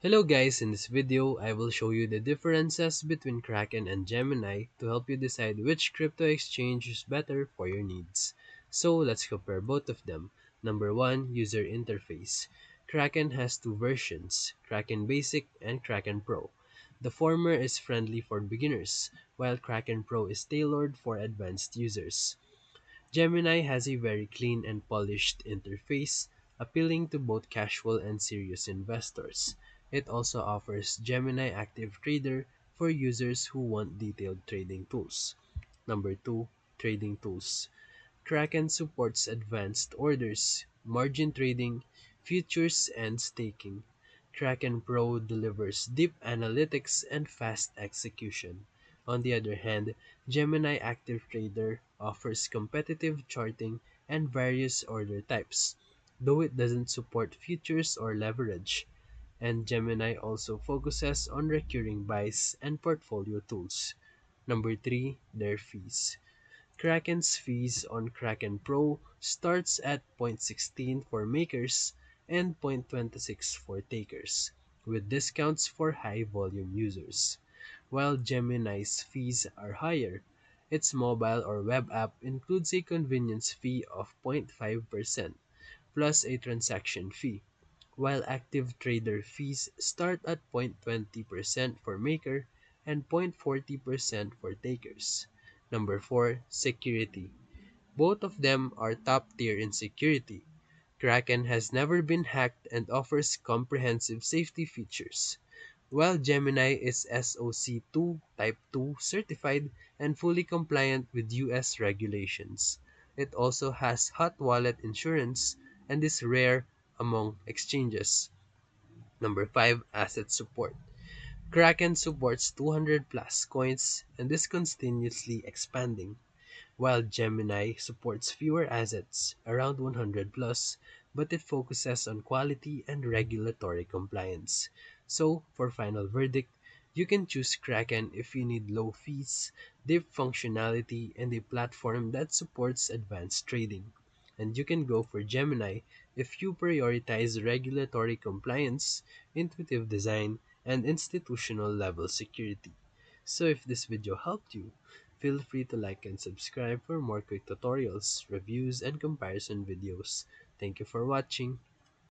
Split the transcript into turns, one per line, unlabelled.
Hello guys, in this video, I will show you the differences between Kraken and Gemini to help you decide which crypto exchange is better for your needs. So let's compare both of them. Number 1, user interface. Kraken has two versions, Kraken Basic and Kraken Pro. The former is friendly for beginners, while Kraken Pro is tailored for advanced users. Gemini has a very clean and polished interface, appealing to both casual and serious investors. It also offers Gemini Active Trader for users who want detailed trading tools. Number 2, trading tools. Kraken supports advanced orders, margin trading, futures, and staking. Kraken Pro delivers deep analytics and fast execution. On the other hand, Gemini Active Trader offers competitive charting and various order types, though it doesn't support futures or leverage. And Gemini also focuses on recurring buys and portfolio tools. Number 3, their fees. Kraken's fees on Kraken Pro starts at 0.16 for makers and 0.26 for takers, with discounts for high volume users. While Gemini's fees are higher, its mobile or web app includes a convenience fee of 0.5% plus a transaction fee, while active trader fees start at 0.20% for maker and 0.40% for takers. Number 4, security. Both of them are top tier in security. Kraken has never been hacked and offers comprehensive safety features, while Gemini is SOC 2 Type 2 certified and fully compliant with US regulations. It also has hot wallet insurance and is rare among exchanges. Number 5, asset support. Kraken supports 200 plus coins and is continuously expanding, while Gemini supports fewer assets, around 100 plus, but it focuses on quality and regulatory compliance. So, for final verdict, you can choose Kraken if you need low fees, deep functionality, and a platform that supports advanced trading. And you can go for Gemini if you prioritize regulatory compliance, intuitive design, and institutional level security. So if this video helped you, feel free to like and subscribe for more quick tutorials, reviews, and comparison videos. Thank you for watching.